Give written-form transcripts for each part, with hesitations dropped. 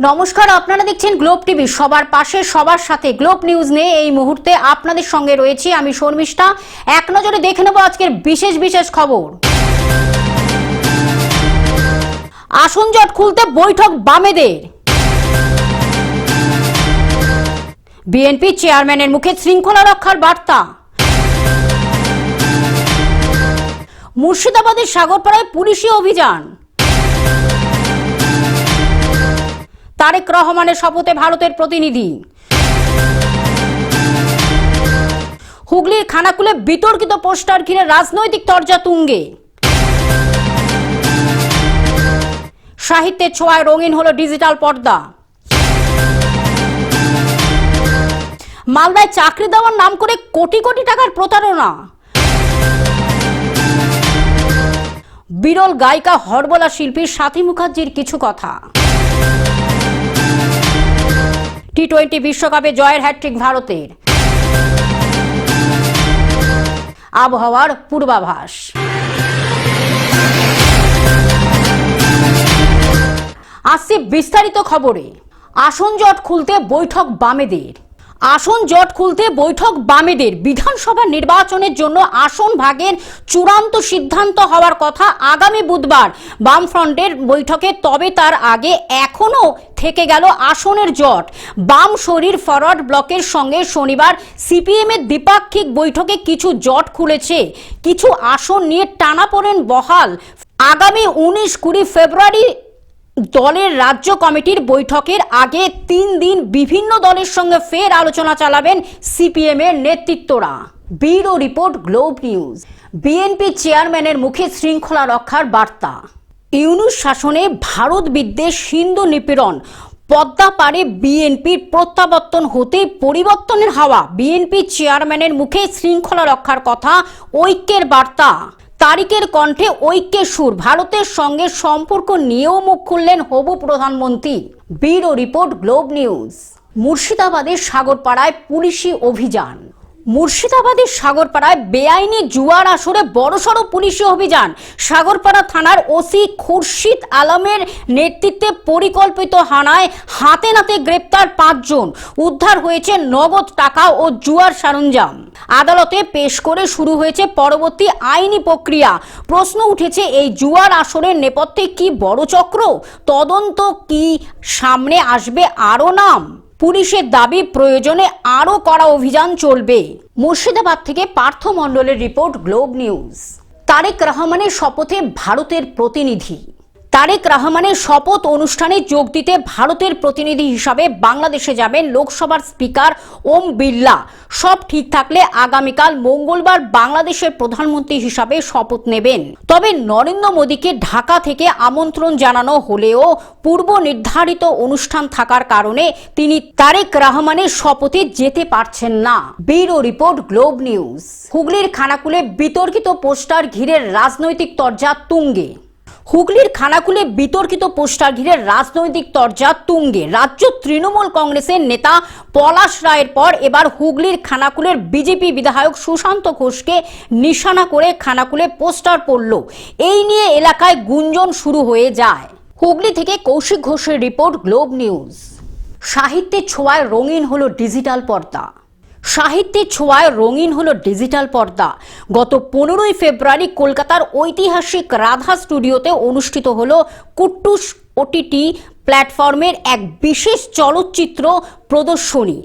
নমস্কার, আপনারা দেখছেন গ্লোব টিভি। সবার পাশে সবার সাথে গ্লোব নিউজ নিয়ে এই মুহূর্তে আপনাদের সঙ্গে রয়েছি আমি শর্মিষ্ঠা। এক নজরে দেখে নেব আজকের বিশেষ খবর। আসন জট খুলতে বৈঠক বামেদের। বিএনপি চেয়ারম্যানের মুখে শৃঙ্খলা রক্ষার বার্তা। মুর্শিদাবাদের সাগরপাড়ায় পুলিশি অভিযান। তারেক রহমানের শপথে ভারতের প্রতিনিধি। হুগলির খানাকুলে বিতর্কিত পোস্টার ঘিরে রাজনৈতিক তরজা তুঙ্গে। সাহিত্যের ছোঁয়ায় রঙিন হলো ডিজিটাল পর্দা। মালদায় চাকরি দেওয়ার নাম করে কোটি কোটি টাকার প্রতারণা। বিরল গায়িকা হরবোলা শিল্পী স্বাতী মুখার্জির কিছু কথা। টি-20 বিশ্বকাপে জয়ের হ্যাটট্রিক ভারতের। আবহাওয়ার পূর্বাভাস। আসছে বিস্তারিত খবরে। আসন জট খুলতে বৈঠক বামেদের। আসন জট খুলতে বৈঠক বামেদের। বিধানসভা নির্বাচনের জন্য আসন ভাগের চূড়ান্ত সিদ্ধান্ত হওয়ার কথা আগামী বুধবার বামফ্রন্টের বৈঠকে। তবে তার আগে এখনো থেকে গেল আসনের জট। বাম শরীর ফরওয়ার্ড ব্লকের সঙ্গে শনিবার সিপিএম এর দ্বিপাক্ষিক বৈঠকে কিছু জট খুলেছে। কিছু আসন নিয়ে টানাপোড়েন বহাল। আগামী 19-20 ফেব্রুয়ারি দলের রাজ্য কমিটির বৈঠকের আগে 3 দিন বিভিন্ন দলের সঙ্গে ফের আলোচনা চালাবেন সিপিএম এর নেতৃত্বরা। Bureau report, globe news. BNP চেয়ারম্যানের মুখে শৃঙ্খলা রক্ষার বার্তা। ইউনূস শাসনে ভারত বিদ্বেষ, হিন্দু নিপীড়ন, পদ্মা পারে বিএনপির প্রত্যাবর্তন হতেই পরিবর্তনের হাওয়া। বিএনপি চেয়ারম্যানের মুখে শৃঙ্খলা রক্ষার কথা, ঐক্যের বার্তা। তারিকের কণ্ঠে ঐক্যের সুর। ভারতের সঙ্গে সম্পর্ক নিয়েও মুখ খুললেন হবু প্রধানমন্ত্রী। Bureau report, globe news. মুর্শিদাবাদের সাগরপাড়ায় পুলিশি অভিযান। মুর্শিদাবাদের সাগরপাড়ায় বেআইনি জুয়ার আসরে বড়সড় পুলিশি অভিযান। সাগরপাড়া থানার ওসি খুরশিদ আলমের নেতৃত্বে পরিকল্পিত হানায় হাতে নাতে গ্রেপ্তার 5 জন। উদ্ধার হয়েছে নগদ টাকা ও জুয়ার সরঞ্জাম। আদালতে পেশ করে শুরু হয়েছে পরবর্তী আইনি প্রক্রিয়া। প্রশ্ন উঠেছে, এই জুয়ার আসরের নেপথ্যে কি বড় চক্র? তদন্ত কি সামনে আসবে আরও নাম? পুলিশের দাবি, প্রয়োজনে আরও কড়া অভিযান চলবে। মুর্শিদাবাদ থেকে পার্থ মণ্ডলের রিপোর্ট, গ্লোব নিউজ। তারেক রহমানের শপথে ভারতের প্রতিনিধি। তারেক রহমানের শপথ অনুষ্ঠানে যোগ দিতে ভারতের প্রতিনিধি হিসাবে বাংলাদেশে যাবেন লোকসভার স্পিকার ওম বিড়লা। সব ঠিক থাকলে আগামীকাল মঙ্গলবার বাংলাদেশের প্রধানমন্ত্রী হিসাবে শপথ নেবেন। তবে নরেন্দ্র মোদীকে ঢাকা থেকে আমন্ত্রণ জানানো হলেও পূর্ব নির্ধারিত অনুষ্ঠান থাকার কারণে তিনি তারেক রহমানের শপথে যেতে পারছেন না। Bureau report, globe news. হুগলির খানাকুলে বিতর্কিত পোস্টার ঘিরে রাজনৈতিক তরজা তুঙ্গে। হুগলির খানাকুলে বিতর্কিত পোস্টার ঘিরে রাজনৈতিক তরজা তুঙ্গে। রাজ্য তৃণমূল কংগ্রেসের নেতা পলাশ রায়ের পর এবার হুগলির খানাকুলের বিজেপি বিধায়ক সুশান্ত ঘোষকে নিশানা করে খানাকুলে পোস্টার পড়ল। এই নিয়ে এলাকায় গুঞ্জন শুরু হয়ে যায়। হুগলি থেকে কৌশিক ঘোষের রিপোর্ট, গ্লোব নিউজ। সাহিত্যের ছোঁয়ায় রঙিন হলো ডিজিটাল পর্দা। সাহিত্যের ছোঁয়ায় রঙিন হলো ডিজিটাল পর্দা। গত 15ই ফেব্রুয়ারি কলকাতার ঐতিহাসিক রাধা স্টুডিওতে অনুষ্ঠিত হলো কুট্টুস ওটিটি প্ল্যাটফর্মের এক বিশেষ চলচ্চিত্র প্রদর্শনী।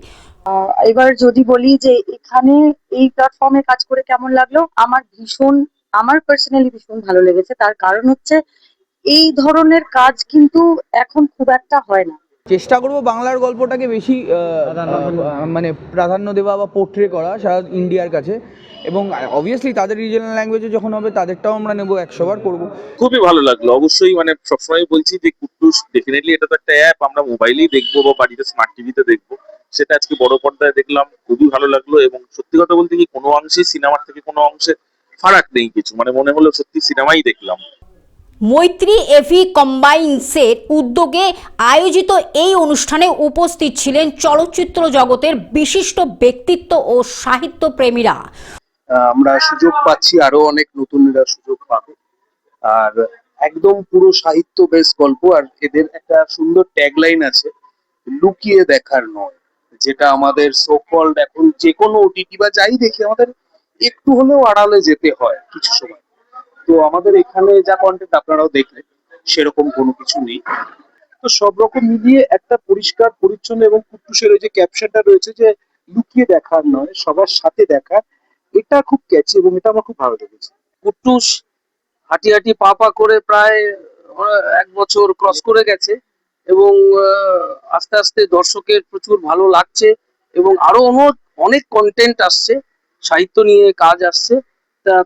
এবার যদি বলি যে এখানে এই প্ল্যাটফর্মে কাজ করে কেমন লাগলো, আমার পার্সোনালি ভীষণ ভালো লেগেছে। তার কারণ হচ্ছে এই ধরনের কাজ কিন্তু এখন খুব একটা হয় না। চেষ্টা করব বাংলার গল্পটাকে বেশি মানে প্রাধান্য দেওয়া বা পোর্ট্রে করা সারা ইন্ডিয়ার কাছে, এবং অবভিয়াসলি তাদের রিজনাল ল্যাঙ্গুয়েজে যখন হবে তাদেরটাও আমরা নেব, 100 বার করবো। খুবই ভালো লাগলো। অবশ্যই মানে সবসময় বলছি যে কুট্টুস ডেফিনেটলি এটা তো একটা অ্যাপ, আমরা মোবাইলেই দেখবো বা বাড়িতে স্মার্ট টিভিতে দেখবো, সেটা আজকে বড় পর্দায় দেখলাম, খুবই ভালো লাগলো। এবং সত্যি কথা বলতে কি কোনো অংশে সিনেমার থেকে কোনো অংশে ফারাক নেই কিছু, মানে মনে হলো সত্যি সিনেমাই দেখলাম। মৈত্রী এভি কম্বাইন্সের উদ্যোগে আয়োজিত এই অনুষ্ঠানে উপস্থিত ছিলেন চলচ্চিত্র জগতের বিশিষ্ট ব্যক্তিত্ব ও সাহিত্য প্রেমীরা। আমরা সুযোগ পাচ্ছি, আরো অনেক নতুনরা সুযোগ পাবে। আর একদম পুরো সাহিত্য বেস গল্প। আর এদের একটা সুন্দর ট্যাগলাইন আছে, লুকিয়ে দেখার নয়, যেটা আমাদের সো কল্ড এখন যে কোনো ওটিটি বা যাই দেখি আমাদের একটু হলেও আড়ালে যেতে হয় কিছু সময়। তো আমাদের এখানে যা কন্টেন্ট আপনারাও দেখলেন, সেরকম কোনো কিছু নেই। তো সব রকম মিলিয়ে একটা পরিষ্কার পরিচ্ছন্ন এবং কুট্টুসের ওই যে ক্যাপশনটা রয়েছে যে লুকিয়ে দেখার নয়, সবার সাথে দেখা, এটা খুব ক্যাচি এবং এটা আমার খুব ভালো লেগেছে। কুট্টুস হাঁটি হাঁটি পা পা করে প্রায় 1 বছর ক্রস করে গেছে এবং আস্তে আস্তে দর্শকের প্রচুর ভালো লাগছে এবং আরো অনেক কন্টেন্ট আসছে, সাহিত্য নিয়ে কাজ আসছে।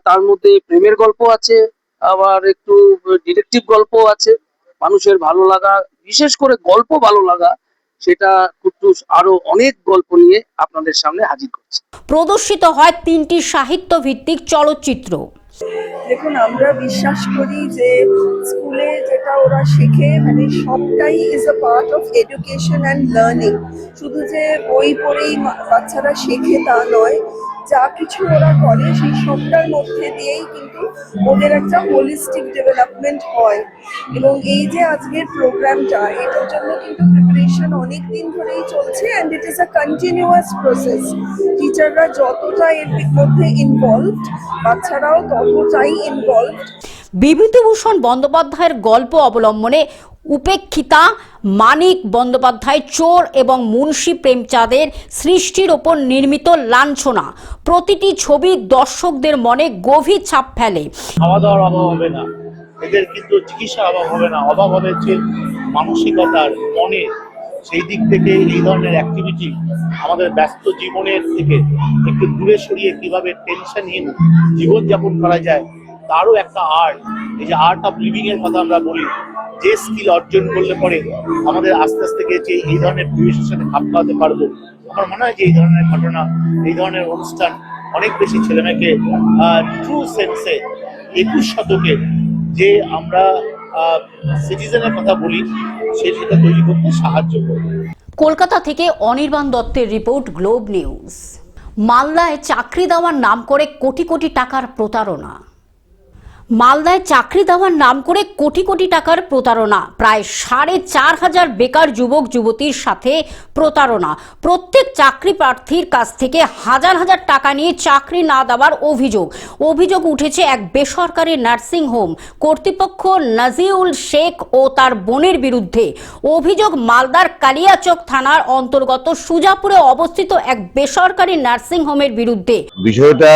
তার মধ্যে প্রেমের গল্প আছে, আবার একটু ডিটেকটিভ গল্প আছে। মানুষের ভালো লাগা, বিশেষ করে গল্প ভালো লাগা, সেটা কুট্টুস আরো অনেক গল্প নিয়ে আপনাদের সামনে হাজির করছে। প্রদর্শিত হয় 3টি সাহিত্য ভিত্তিক চলচ্চিত্র। দেখুন, আমরা বিশ্বাস করি যে স্কুলে যেটা ওরা শেখে মানে সবটাই is a part of education and learning. শুধু যে বই পড়েই বাচ্চারা শেখে তা নয়, যা কিছু ওরা করে সেই সবটার মধ্যে দিয়েই কিন্তু ওদের একটা হোলিস্টিক ডেভেলপমেন্ট হয়। এবং এই যে আজকের প্রোগ্রামটা, এটার জন্য কিন্তু প্রিপারেশন অনেক দিন ধরেই চলছে and it is a continuous process. টিচাররা যতটা এর মধ্যে ইনভলভড, বাচ্চারাও ততটাই ইনভলভড। বিভূতিভূষণ বন্দ্যোপাধ্যায়ের গল্প অবলম্বনে উপেক্ষিতা মানিক বন্দ্যোপাধ্যায় চোর এবং মুন্সী প্রেমচাঁদের সৃষ্টির ওপর নির্মিত লাঞ্ছনা প্রতিটি ছবি দর্শকদের মনে গভীর ছাপ ফেলে। খাওয়া দাওয়ার অভাব হবে না, এদের কিন্তু চিকিৎসার অভাব হবে না, অভাব হবে হচ্ছে মানসিকতার, মনে। সেই দিক থেকে এই ধরনের অ্যাক্টিভিটি আমাদের ব্যস্ত জীবনের থেকে একটু দূরে সরিয়ে কিভাবে টেনশনহীন জীবনযাপন করা যায় তারও একটা আর্ট। এই যে আর্ট অফ লিভিং এর কথা আমরা বলি, যে স্কিল অর্জন করলে পরে আমাদের আস্তে আস্তে গিয়ে এই ধরনের পরিবেশের সাথে খাপ খাওয়াতে পারবো। আমার মনে হয় যে এই ধরনের ঘটনা, এই ধরনের অনুষ্ঠান অনেক বেশি ছেলেমেয়েকে ট্রু সেন্সে 21 শতকে যে আমরা সিটিজেনের কথা বলি সেটা তৈরি করতে সাহায্য করবে। কলকাতা থেকে অনির্বাণ দত্তের রিপোর্ট, গ্লোব নিউজ। মালদায় চাকরি দেওয়ার নাম করে কোটি কোটি টাকার প্রতারণা। মালদায় চাকরি দেওয়ার নাম করে কোটি কোটি টাকার প্রতারণা। প্রায় 4,500 বেকার যুবক যুবতীর সাথে প্রতারণা। প্রত্যেক চাকরি প্রার্থীর কাছ থেকে হাজার হাজার টাকা নিয়ে চাকরি না দেওয়ার অভিযোগ উঠেছে এক বেসরকারি নার্সিং হোম কর্তৃপক্ষ নাজিউল শেখ ও তার বোনের বিরুদ্ধে। অভিযোগ মালদার কালিয়াচক থানার অন্তর্গত সুজাপুরে অবস্থিত এক বেসরকারি নার্সিং হোমের বিরুদ্ধে। বিষয়টা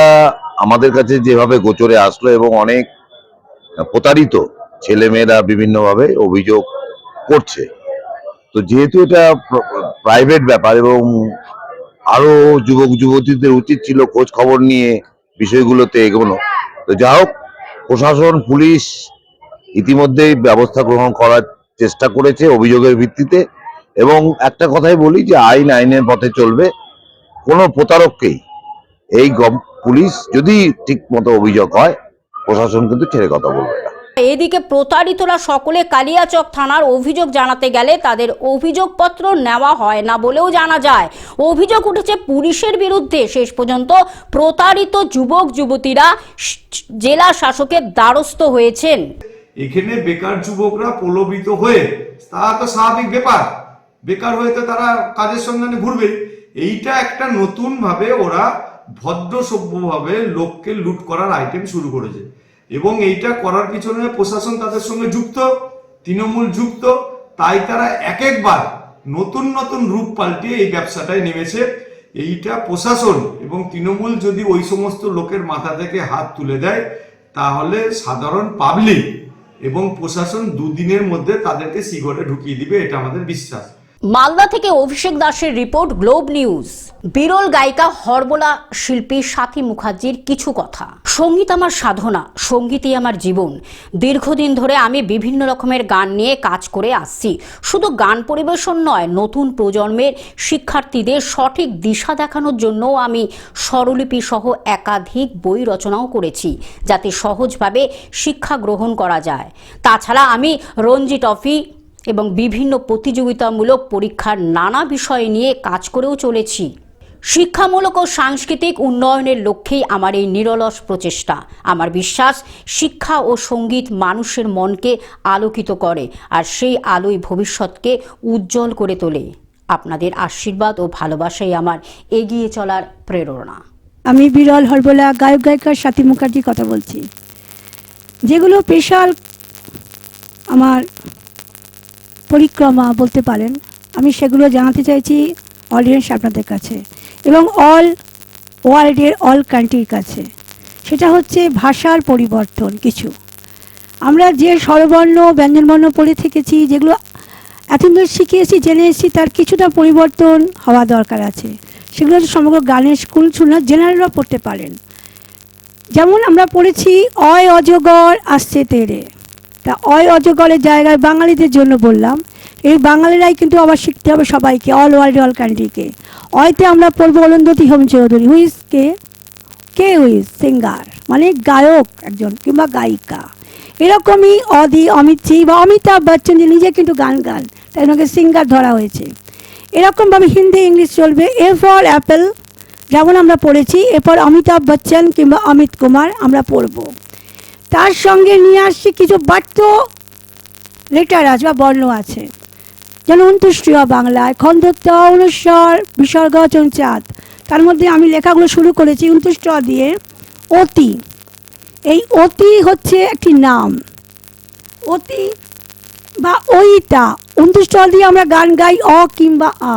আমাদের কাছে যেভাবে গোচরে আসলো এবং অনেক প্রতারিত ছেলেমেয়েরা বিভিন্নভাবে অভিযোগ করছে, তো যেহেতু এটা প্রাইভেট ব্যাপার এবং আরো যুবক যুবতীদের উচিত ছিল খোঁজ খবর নিয়ে বিষয়গুলোতে এগোনো, তো যা হোক প্রশাসন, পুলিশ ইতিমধ্যেই ব্যবস্থা গ্রহণ করার চেষ্টা করেছে অভিযোগের ভিত্তিতে। এবং একটা কথাই বলি যে আইনের পথে চলবে, কোনো প্রতারককেই এই পুলিশ যদি ঠিক মতো অভিযোগ হয়, প্রশাসন কিন্তু ছেড়ে কথা বলবে না। এদিকে প্রতারিতরা সকলে কালিয়াচক থানার অভিযোগ জানাতে গেলে তাদের অভিযোগপত্র নেওয়া হয় না বলেও জানা যায়। অভিযোগ উঠেছে পুলিশের বিরুদ্ধে। শেষ পর্যন্ত প্রতারিত যুবক যুবতীরা জেলা শাসকের দ্বারস্থ হয়েছেন। এখানে বেকার যুবকরা প্রলোভিত হয়ে, তা তো স্বাভাবিক ব্যাপার, বেকার হয়ে তো তারা কাজের সন্ধানে ঘুরবে। এইটা একটা নতুন ভাবে ওরা ভদ্র সভ্যভাবে লোককে লুট করার আইটেম শুরু করেছে এবং এইটা করার পিছনে প্রশাসন তাদের সঙ্গে যুক্ত, তৃণমূল যুক্ত। তাই তারা এক একবার নতুন নতুন রূপ পাল্টিয়ে এই ব্যবসাটায় নেমেছে। এইটা প্রশাসন এবং তৃণমূল যদি ওই সমস্ত লোকের মাথা থেকে হাত তুলে দেয়, তাহলে সাধারণ পাবলিক এবং প্রশাসন দুদিনের মধ্যে তাদেরকে শিগরে ঢুকিয়ে দিবে, এটা আমাদের বিশ্বাস। মালদা থেকে অভিষেক দাসের রিপোর্ট, গ্লোব নিউজ। বিরল গায়িকা হরবোলা শিল্পী স্বাতী মুখার্জির কিছু কথা। সঙ্গীত আমার সাধনা, সঙ্গীতই আমার জীবন। দীর্ঘদিন ধরে আমি বিভিন্ন রকমের গান নিয়ে কাজ করে আসছি। শুধু গান পরিবেশন নয়, নতুন প্রজন্মের শিক্ষার্থীদের সঠিক দিশা দেখানোর জন্য আমি স্বরলিপি সহ একাধিক বই রচনাও করেছি, যাতে সহজভাবে শিক্ষা গ্রহণ করা যায়। তাছাড়া আমি রঞ্জি ট্রফি এবং বিভিন্ন প্রতিযোগিতামূলক পরীক্ষার নানা বিষয় নিয়ে কাজ করেও চলেছি। শিক্ষামূলক ও সাংস্কৃতিক উন্নয়নের লক্ষ্যেই আমার এই নিরলস প্রচেষ্টা। আমার বিশ্বাস, শিক্ষা ও সঙ্গীত মানুষের মনকে আলোকিত করে, আর সেই আলোই ভবিষ্যৎকে উজ্জ্বল করে তোলে। আপনাদের আশীর্বাদ ও ভালোবাসাই আমার এগিয়ে চলার প্রেরণা। আমি বিরল হরবোলা, গায়ক গায়িকা স্বাতী মুখার্জি কথা বলছি। যেগুলো স্পেশাল আমার পরিক্রমা বলতে পারেন, আমি সেগুলো জানাতে চাইছি অডিয়েন্স আপনাদের কাছে এবং অল ওয়ার্ল্ডের অল কান্ট্রির কাছে। সেটা হচ্ছে ভাষার পরিবর্তন। কিছু আমরা যে স্বরবর্ণ ব্যঞ্জনবর্ণ পড়ে থেকেছি, যেগুলো এতদিন শিখিয়েছি জেনে এসেছি, তার কিছুটা পরিবর্তন হওয়া দরকার আছে। সেগুলো সমগ্র গানের স্কুল শুনে জেনারেলরা পড়তে পারেন। যেমন আমরা পড়েছি অয় অজগর আসছে তেরে, তা অয় অজগরের জায়গায় বাঙালিদের জন্য বললাম, এই বাঙালিরাই কিন্তু আবার শিখতে হবে সবাইকে, অল ওয়ার্ল্ড অল কান্ট্রিকে। অয়তে আমরা পড়বো অরুন্ধতী হোম চৌধুরী, হুইজ কে হুইজ সিঙ্গার, মানে গায়ক একজন কিংবা গায়িকা। এরকমই অদি অমিত সিং বা অমিতাভ বচ্চন, যে নিজে কিন্তু গান তাই ওনাকে সিঙ্গার ধরা হয়েছে। এরকমভাবে হিন্দি ইংলিশ চলবে। এ ফর অ্যাপেল যেমন আমরা পড়েছি, এরপর অমিতাভ বচ্চন কিংবা অমিত কুমার আমরা পড়ব। তার সঙ্গে নিয়ে আসছি কিছু বাট্য লেটার আছে বা বর্ণ আছে, যেন অন্ত্যেষ্টিয়া বাংলায় খন্দত্ব অনুস্বর বিসর্গ চঞ্চাত। তার মধ্যে আমি লেখাগুলো শুরু করেছি অন্ত্যেষ্ট দিয়ে। অতি, এই অতি হচ্ছে একটি নাম। অতি বা ওইটা অন্ত্যেষ্ট দিয়ে আমরা গান গাই অ কিংবা আ,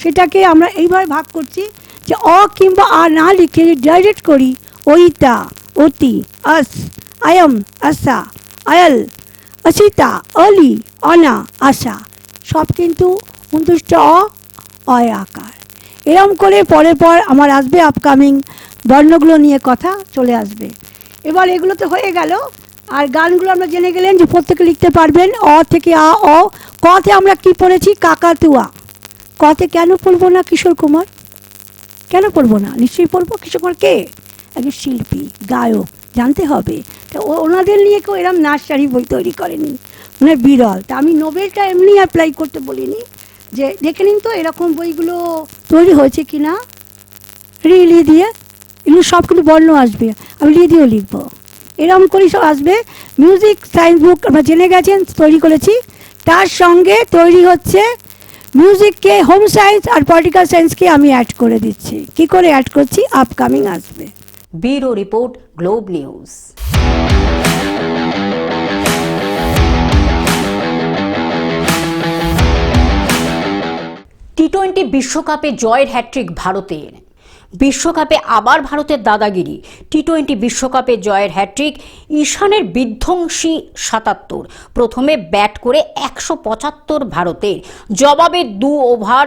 সেটাকে আমরা এইভাবে ভাগ করছি যে অ কিংবা আ না লিখে ডাইরেক্ট করি ওইটা, অতি, আস, আয়ম, আসা, আয়াল, অসিতা, অলি, অনা, আশা, সব কিন্তু অন্ত্যেষ্ট অয় আকার। এরম করে পরের পর আমার আসবে আপকামিং বর্ণগুলো নিয়ে কথা চলে আসবে। এবার এগুলো তো হয়ে গেল, আর গানগুলো আমরা জেনে গেলেন যে প্রত্যেকে লিখতে পারবেন। অ থেকে আ, অ। কতে আমরা কি পড়েছি? কাকাতুয়া। কতে কেন পড়বো না কিশোর কুমার? কেন পড়বো না? নিশ্চয়ই পড়বো। কিশোর কুমার কে? একজন শিল্পী, গায়ক, জানতে হবে। তো ওনাদের নিয়ে কেউ এরম নার্সারি বই তৈরি করেনি, মানে বিরল। তা আমি নোবেলটা এমনি অ্যাপ্লাই করতে বলিনি, যে দেখে নিন তো এরকম বইগুলো তৈরি হয়েছে কি না, লি দিয়ে। এগুলো সব কিন্তু বর্ণ আসবে, আমি লি দিয়েও লিখবো। এরকম করেই সব আসবে। মিউজিক সায়েন্স বুক আমরা জেনে গেছেন তৈরি করেছি, তার সঙ্গে তৈরি হচ্ছে মিউজিককে, হোম সায়েন্স আর পলিটিক্যাল সায়েন্সকে আমি অ্যাড করে দিচ্ছি। কি করে অ্যাড করছি আপকামিং আসবে। Bureau report, globe news. টি-20 বিশ্বকাপে জয়ের হ্যাট্রিক ভারতের। বিশ্বকাপে আবার ভারতের দাদাগিরি। টি-20 বিশ্বকাপে জয়ের হ্যাট্রিক ঈশানের বিধ্বংসী ৭৭। প্রথমে ব্যাট করে ১৭৫ ভারতের, জবাবে ২ ওভার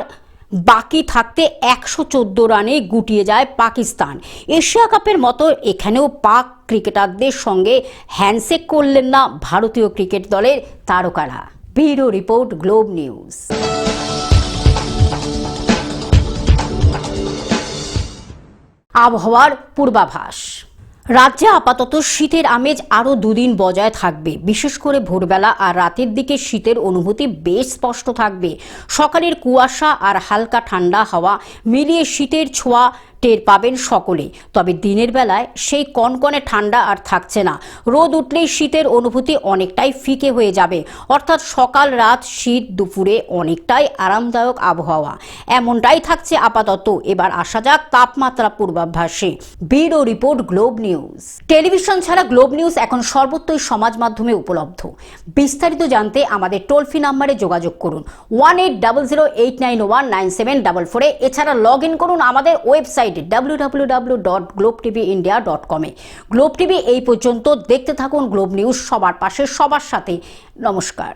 বাকি থাকতে ১১৪ রানে গুটিয়ে যায় পাকিস্তান। এশিয়া কাপের মতো এখানেও পাক ক্রিকেটারদের সঙ্গে হ্যান্ডশেক করলেন না ভারতীয় ক্রিকেট দলের তারকারা। Bureau report, globe news. আবহাওয়ার পূর্বাভাস। রাজ্যে আপাতত শীতের আমেজ আরও 2 দিন বজায় থাকবে। বিশেষ করে ভোরবেলা আর রাতের দিকে শীতের অনুভূতি বেশ স্পষ্ট থাকবে। সকালের কুয়াশা আর হালকা ঠান্ডা হাওয়া মিলিয়ে শীতের ছোঁয়া টের পাবেন সকলে। তবে দিনের বেলায় সেই কনকনে ঠান্ডা আর থাকছে না। রোদ উঠলেই শীতের অনুভূতি অনেকটাই ফিকে হয়ে যাবে। অর্থাৎ সকাল রাত শীত, দুপুরে অনেকটাই আরামদায়ক আবহাওয়া। এমনটাই থাকছে আপাতত। এবার আসা যাক তাপমাত্রা পূর্বাভাসে। Bureau report, globe news. Television ছাড়া গ্লোব নিউজ এখন সর্বত্রই সমাজ মাধ্যমে উপলব্ধ। বিস্তারিত জানতে আমাদের টোল ফ্রি নাম্বারে যোগাযোগ করুন 180089197444। এছাড়া লগ ইন করুন আমাদের ওয়েবসাইট www.globetvindia.com এ। গ্লোব টিভি এই পর্যন্ত। দেখতে থাকুন গ্লোব নিউজ, সবার পাশে সবার সাথে। নমস্কার।